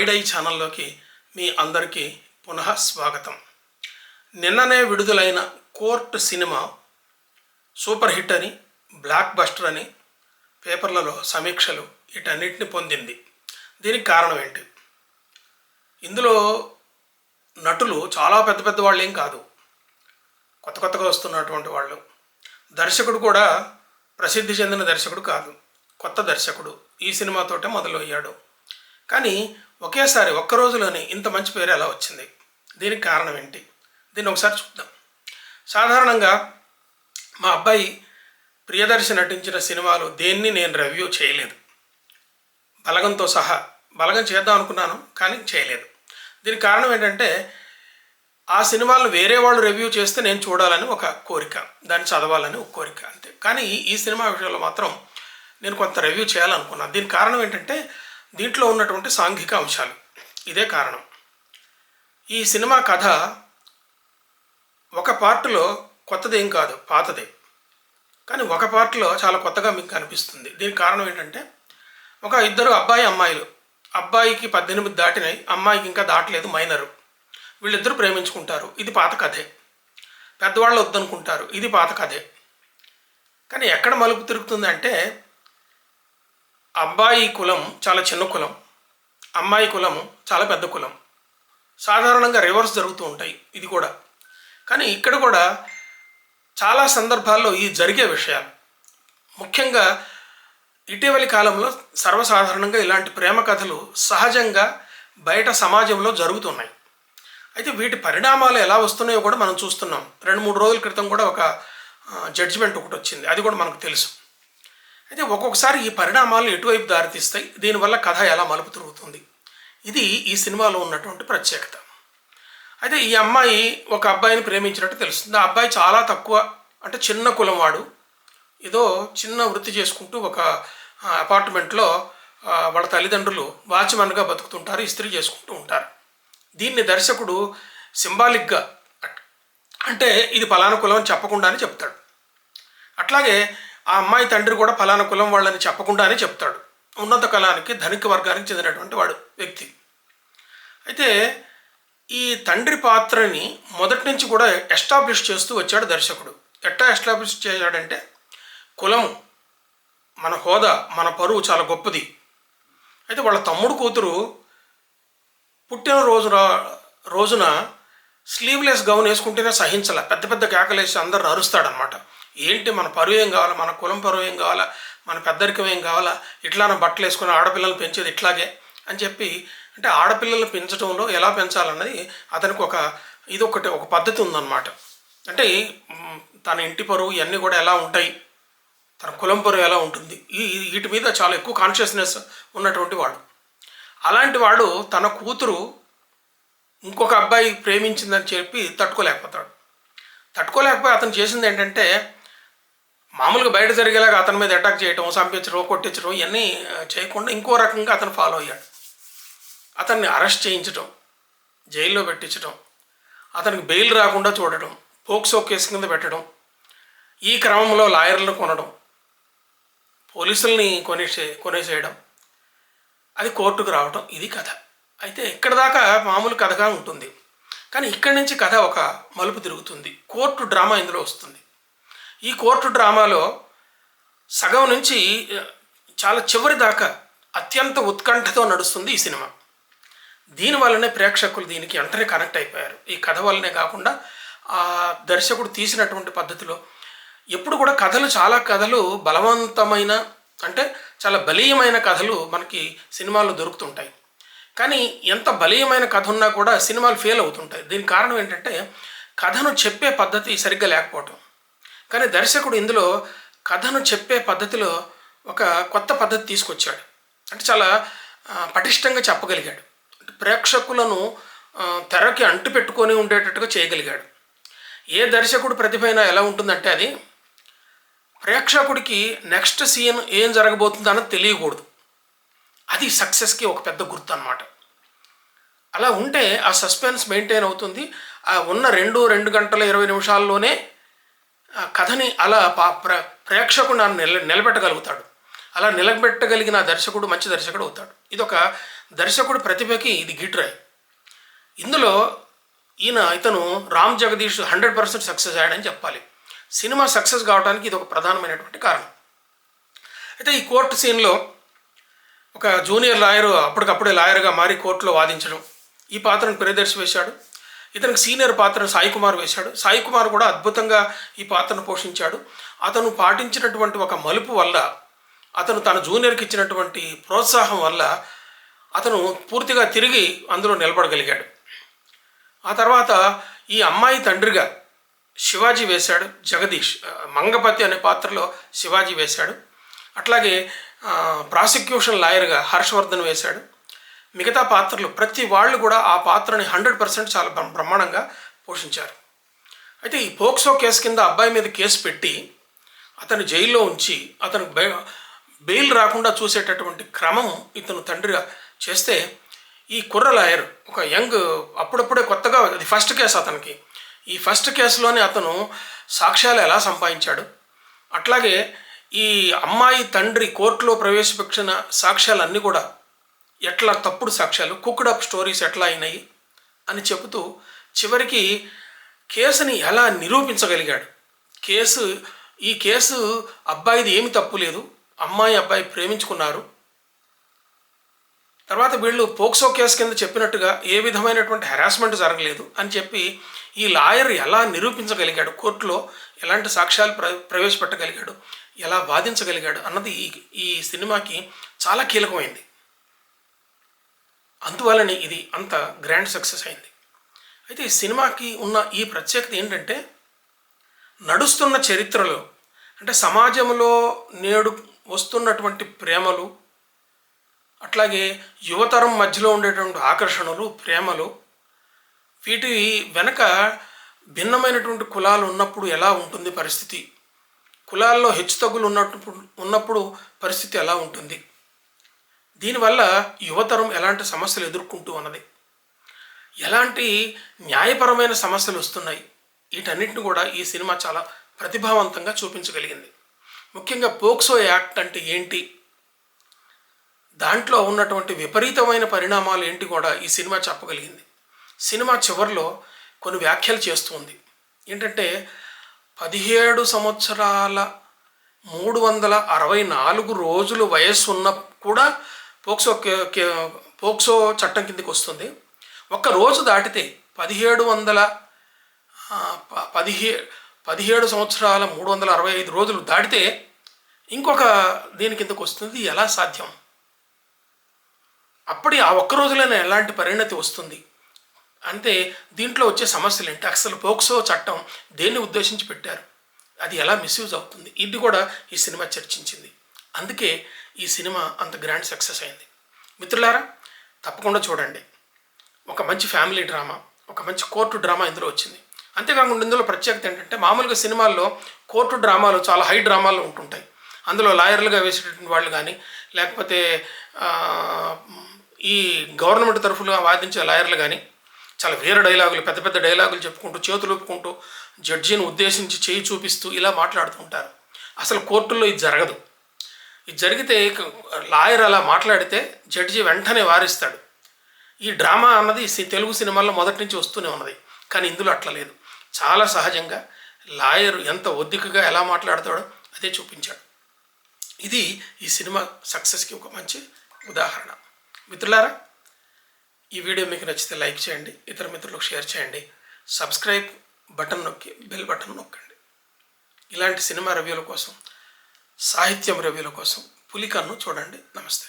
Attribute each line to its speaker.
Speaker 1: Wide I ఛానల్లోకి మీ అందరికీ పునః స్వాగతం. నిన్ననే విడుదలైన కోర్ట్ సినిమా సూపర్ హిట్ అని, బ్లాక్ బస్టర్ అని పేపర్లలో సమీక్షలు వీటన్నిటిని పొందింది. దీనికి కారణం ఏంటి? ఇందులో నటులు చాలా పెద్ద పెద్ద వాళ్ళు ఏం కాదు, కొత్తగా వస్తున్నటువంటి వాళ్ళు. దర్శకుడు కూడా ప్రసిద్ధి చెందిన దర్శకుడు కాదు, కొత్త దర్శకుడు. ఈ సినిమాతోటే మొదలయ్యాడు. కానీ ఒకేసారి ఒక్క రోజులోనే ఇంత మంచి పేరు ఎలా వచ్చింది? దీనికి కారణం ఏంటి? దీన్ని ఒకసారి చూద్దాం. సాధారణంగా మా అబ్బాయి ప్రియదర్శి నటించిన సినిమాలు దేన్ని నేను రివ్యూ చేయలేదు, బలగంతో సహా. బలగం చేద్దాం అనుకున్నాను కానీ చేయలేదు. దీనికి కారణం ఏంటంటే ఆ సినిమాలను వేరే వాళ్ళు రివ్యూ చేస్తే నేను చూడాలని ఒక కోరిక, దాన్ని చదవాలని ఒక కోరిక, అంతే. కానీ ఈ సినిమా విషయంలో మాత్రం నేను కొంత రివ్యూ చేయాలనుకున్నాను. దీనికి కారణం ఏంటంటే దీంట్లో ఉన్నటువంటి సాంఘిక అంశాలు. ఇదే కారణం. ఈ సినిమా కథ ఒక పార్ట్లో కొత్తదేం కాదు, పాతదే. కానీ ఒక పార్ట్లో చాలా కొత్తగా మీకు కనిపిస్తుంది. దీనికి కారణం ఏంటంటే ఒక ఇద్దరు అమ్మాయిలు, అబ్బాయికి 18 దాటినాయి, అమ్మాయికి ఇంకా దాటలేదు, మైనరు. వీళ్ళిద్దరూ ప్రేమించుకుంటారు. ఇది పాత కథే. పెద్దవాళ్ళు వద్దనుకుంటారు. ఇది పాత కథే. కానీ ఎక్కడ మలుపు తిరుగుతుందంటే అబ్బాయి కులం చాలా చిన్న కులం, అమ్మాయి కులం చాలా పెద్ద కులం. సాధారణంగా రివర్స్ జరుగుతూ ఉంటాయి ఇది కూడా. కానీ ఇక్కడ కూడా చాలా సందర్భాల్లో ఈ జరిగే విషయాలు. ముఖ్యంగా ఇటీవలి కాలంలో సర్వసాధారణంగా ఇలాంటి ప్రేమ కథలు సహజంగా బయట సమాజంలో జరుగుతున్నాయి. అయితే వీటి పరిణామాలు ఎలా వస్తున్నాయో కూడా మనం చూస్తున్నాం. 2-3 రోజుల క్రితం కూడా ఒక జడ్జిమెంట్ ఒకటి వచ్చింది, అది కూడా మనకు తెలుసు. అయితే ఒక్కొక్కసారి ఈ పరిణామాలు ఎటువైపు దారితీస్తాయి, దీనివల్ల కథ ఎలా మలుపు తిరుగుతుంది, ఇది ఈ సినిమాలో ఉన్నటువంటి ప్రత్యేకత. అయితే ఈ అమ్మాయి ఒక అబ్బాయిని ప్రేమించినట్టు తెలుస్తుంది. ఆ అబ్బాయి చాలా తక్కువ, అంటే చిన్న కులం వాడు. ఏదో చిన్న వృత్తి చేసుకుంటూ ఒక అపార్ట్మెంట్లో వాళ్ళ తల్లిదండ్రులు వాచ్మెన్గా బతుకుతుంటారు, ఇస్త్రీ చేసుకుంటూ ఉంటారు. దీన్ని దర్శకుడు సింబాలిక్గా, అంటే ఇది ఫలానా కులం అని చెప్పకుండానే చెప్తాడు. అట్లాగే ఆ అమ్మాయి తండ్రి కూడా ఫలానా కులం వాళ్ళని చెప్పకుండానే చెప్తాడు. ఉన్నత కులానికి, ధనిక వర్గానికి చెందినటువంటి వాడు వ్యక్తి. అయితే ఈ తండ్రి పాత్రని మొదటి నుంచి కూడా ఎస్టాబ్లిష్ చేస్తూ వచ్చాడు దర్శకుడు. ఎట్లా ఎస్టాబ్లిష్ చేశాడంటే, కులం, మన హోదా, మన పరువు చాలా గొప్పది. అయితే వాళ్ళ తమ్ముడు కూతురు రోజున స్లీవ్లెస్ గౌన్ వేసుకుంటేనే సహించాల, పెద్ద పెద్ద కేకలేసి అందరు అరుస్తాడనమాట. ఏంటి మన పరువు ఏం కావాలా, మన కులం పరువు ఏం కావాలా, మన పెద్దరికం ఏం కావాలా, ఇట్లానే బట్టలు వేసుకుని ఆడపిల్లలు పెంచేది ఇట్లాగే అని చెప్పి, అంటే ఆడపిల్లలు పెంచడంలో ఎలా పెంచాలన్నది అతనికి ఒక పద్ధతి ఉందన్నమాట. అంటే తన ఇంటి పరువు ఇవన్నీ కూడా ఎలా ఉంటాయి, తన కులం పరువు ఎలా ఉంటుంది, వీటి మీద చాలా ఎక్కువ కాన్షియస్నెస్ ఉన్నటువంటి వాడు. అలాంటి వాడు తన కూతురు ఇంకొక అబ్బాయి ప్రేమించిందని చెప్పి తట్టుకోలేకపోయి అతను చేసింది ఏంటంటే, మామూలుగా బయట జరిగేలాగా అతని మీద అటాక్ చేయటం, చంపించడం, కొట్టించడం ఇవన్నీ చేయకుండా ఇంకో రకంగా అతను ఫాలో అయ్యాడు. అతన్ని అరెస్ట్ చేయించడం, జైల్లో పెట్టించడం, అతనికి బెయిల్ రాకుండా చూడటం, పోక్సో కేసు కింద పెట్టడం, ఈ క్రమంలో లాయర్లను కొనడం, పోలీసుల్ని కొనేసేయడం, అది కోర్టుకు రావడం, ఇది కథ. అయితే ఇక్కడ దాకా మామూలు కథగా ఉంటుంది. కానీ ఇక్కడి నుంచి కథ ఒక మలుపు తిరుగుతుంది. కోర్టు డ్రామా ఇందులో వస్తుంది. ఈ కోర్టు డ్రామాలో సగం నుంచి చాలా చివరి దాకా అత్యంత ఉత్కంఠతో నడుస్తుంది ఈ సినిమా. దీనివల్లనే ప్రేక్షకులు దీనికి వెంటనే కనెక్ట్ అయిపోయారు. ఈ కథ వల్లనే కాకుండా ఆ దర్శకుడు తీసినటువంటి పద్ధతిలో. ఎప్పుడు కూడా చాలా కథలు బలవంతమైన, అంటే చాలా బలీయమైన కథలు మనకి సినిమాల్లో దొరుకుతుంటాయి. కానీ ఎంత బలీయమైన కథ ఉన్నా కూడా సినిమాలు ఫెయిల్ అవుతుంటాయి. దీనికి కారణం ఏంటంటే కథను చెప్పే పద్ధతి సరిగ్గా లేకపోవటం. కానీ దర్శకుడు ఇందులో కథను చెప్పే పద్ధతిలో ఒక కొత్త పద్ధతి తీసుకొచ్చాడు. అంటే చాలా పటిష్టంగా చెప్పగలిగాడు. ప్రేక్షకులను తెరకి అంటు పెట్టుకొని ఉండేటట్టుగా చేయగలిగాడు. ఏ దర్శకుడు ప్రతిభ అయినా ఎలా ఉంటుందంటే, అది ప్రేక్షకుడికి నెక్స్ట్ సీన్ ఏం జరగబోతుందన్నది తెలియకూడదు. అది సక్సెస్కి ఒక పెద్ద గుర్తు అన్నమాట. అలా ఉంటే ఆ సస్పెన్స్ మెయింటైన్ అవుతుంది. ఆ ఉన్న 2 గంటల 20 నిమిషాల్లోనే కథని అలా ప్రేక్షకుడు నిలబెట్టగలుగుతాడు. అలా నిలబెట్టగలిగిన దర్శకుడు మంచి దర్శకుడు అవుతాడు. ఇదొక దర్శకుడు ప్రతిభకి ఇది గిట్రాయి. ఇందులో ఇతను రామ్ జగదీష్ 100% సక్సెస్ అయ్యాడని చెప్పాలి. సినిమా సక్సెస్ కావడానికి ఇది ఒక ప్రధానమైనటువంటి కారణం. అయితే ఈ కోర్టు సీన్లో ఒక జూనియర్ లాయరు అప్పటికప్పుడే లాయర్గా మారి కోర్టులో వాదించడం, ఈ పాత్రను ప్రియదర్శి వేశాడు. ఇతనికి సీనియర్ పాత్రను సాయి కుమార్ వేశాడు. సాయి కుమార్ కూడా అద్భుతంగా ఈ పాత్రను పోషించాడు. అతను పాటించినటువంటి ఒక మలుపు వల్ల, అతను తన జూనియర్కి ఇచ్చినటువంటి ప్రోత్సాహం వల్ల అతను పూర్తిగా తిరిగి అందులో నిలబడగలిగాడు. ఆ తర్వాత ఈ అమ్మాయి తండ్రిగా శివాజీ వేశాడు జగదీష్. మంగపతి అనే పాత్రలో శివాజీ వేశాడు. అట్లాగే ప్రాసిక్యూషన్ లాయర్గా హర్షవర్ధన్ వేశాడు. మిగతా పాత్రలు ప్రతి వాళ్ళు కూడా ఆ పాత్రని 100% చాలా బ్రహ్మాండంగా పోషించారు. అయితే ఈ పోక్సో కేసు కింద అబ్బాయి మీద కేసు పెట్టి అతను జైల్లో ఉంచి అతను బెయిల్ రాకుండా చూసేటటువంటి క్రమం ఇతను తండ్రిగా చేస్తే, ఈ కుర్ర లాయర్ ఒక యంగ్, అప్పుడప్పుడే కొత్తగా, అది ఫస్ట్ కేసు అతనికి. ఈ ఫస్ట్ కేసులోనే అతను సాక్ష్యాలు ఎలా సంపాదించాడు, అట్లాగే ఈ అమ్మాయి తండ్రి కోర్టులో ప్రవేశపెట్టిన సాక్ష్యాలన్నీ కూడా ఎట్లా తప్పుడు సాక్ష్యాలు, కుక్డ్ అప్ స్టోరీస్ ఎట్లా అయినాయి అని చెబుతూ చివరికి కేసుని ఎలా నిరూపించగలిగాడు. ఈ కేసు అబ్బాయిది ఏమి తప్పు లేదు, అబ్బాయి ప్రేమించుకున్నారు. తర్వాత వీళ్ళు పోక్సో కేసు కింద చెప్పినట్టుగా ఏ విధమైనటువంటి హెరాస్మెంట్ జరగలేదు అని చెప్పి ఈ లాయర్ ఎలా నిరూపించగలిగాడు, కోర్టులో ఎలాంటి సాక్ష్యాలు ప్రవేశపెట్టగలిగాడు, ఎలా వాదించగలిగాడు అన్నది ఈ సినిమాకి చాలా కీలకమైంది. అందువల్లనే ఇది అంత గ్రాండ్ సక్సెస్ అయింది. అయితే ఈ సినిమాకి ఉన్న ఈ ప్రత్యేకత ఏంటంటే, నడుస్తున్న చరిత్రలో, అంటే సమాజంలో నేడు వస్తున్నటువంటి ప్రేమలు, అట్లాగే యువతరం మధ్యలో ఉండేటువంటి ఆకర్షణలు, ప్రేమలు, వీటి వెనక భిన్నమైనటువంటి కులాలు ఉన్నప్పుడు ఎలా ఉంటుంది పరిస్థితి, కులాల్లో హెచ్చుతగ్గులు ఉన్నప్పుడు పరిస్థితి ఎలా ఉంటుంది, దీనివల్ల యువతరం ఎలాంటి సమస్యలు ఎదుర్కొంటూ ఉన్నది, ఎలాంటి న్యాయపరమైన సమస్యలు వస్తున్నాయి, వీటన్నిటిని కూడా ఈ సినిమా చాలా ప్రతిభావంతంగా చూపించగలిగింది. ముఖ్యంగా పోక్సో యాక్ట్ అంటే ఏంటి, దాంట్లో ఉన్నటువంటి విపరీతమైన పరిణామాలు ఏంటి కూడా ఈ సినిమా చెప్పగలిగింది. సినిమా చివరిలో కొన్ని వ్యాఖ్యలు చేస్తుంది. ఏంటంటే 17 సంవత్సరాల 364 రోజులు వయస్సు ఉన్న కూడా పోక్సో చట్టం కిందకి వస్తుంది. ఒక్క రోజు దాటితే 17 సంవత్సరాల 365 రోజులు దాటితే ఇంకొక దీని కిందకు వస్తుంది. ఎలా సాధ్యం? అప్పటి ఆ ఒక్క రోజులోనే ఎలాంటి పరిణతి వస్తుంది అంటే దీంట్లో వచ్చే సమస్యలు ఏంటి, అసలు పోక్సో చట్టం దేన్ని ఉద్దేశించి పెట్టారు, అది ఎలా మిస్యూజ్ అవుతుంది, ఇది కూడా ఈ సినిమా చర్చించింది. అందుకే ఈ సినిమా అంత గ్రాండ్ సక్సెస్ అయింది. మిత్రులారా, తప్పకుండా చూడండి. ఒక మంచి ఫ్యామిలీ డ్రామా, ఒక మంచి కోర్టు డ్రామా ఇందులో వచ్చింది. అంతేకాకుండా ఇందులో ప్రత్యేకత ఏంటంటే, మామూలుగా సినిమాల్లో కోర్టు డ్రామాలు చాలా హై డ్రామాలు ఉంటుంటాయి. అందులో లాయర్లుగా వేసేటటువంటి వాళ్ళు కానీ, లేకపోతే ఈ గవర్నమెంట్ తరఫున వాదించే లాయర్లు కానీ చాలా వేరే డైలాగులు, పెద్ద పెద్ద డైలాగులు చెప్పుకుంటూ, చేతులు ఊపుకుంటూ, జడ్జిని ఉద్దేశించి చేయి చూపిస్తూ ఇలా మాట్లాడుతూ ఉంటారు. అసలు కోర్టుల్లో ఇది జరగదు. ఇది జరిగితే లాయర్ అలా మాట్లాడితే జడ్జి వెంటనే వారిస్తాడు. ఈ డ్రామా అన్నది తెలుగు సినిమాల్లో మొదటి నుంచి వస్తూనే ఉన్నది. కానీ ఇందులో అట్లా లేదు. చాలా సహజంగా లాయర్ ఎంత ఒద్దికగా ఎలా మాట్లాడతాడో అదే చూపించాడు. ఇది ఈ సినిమా సక్సెస్కి ఒక మంచి ఉదాహరణ. మిత్రులారా, ఈ వీడియో మీకు నచ్చితే లైక్ చేయండి, ఇతర మిత్రులకు షేర్ చేయండి, సబ్స్క్రైబ్ బటన్ నొక్కి బెల్ బటన్ నొక్కండి. ఇలాంటి సినిమా రివ్యూల కోసం, సాహిత్యం రివ్యూల కోసం పులికన్ను చూడండి. నమస్తే.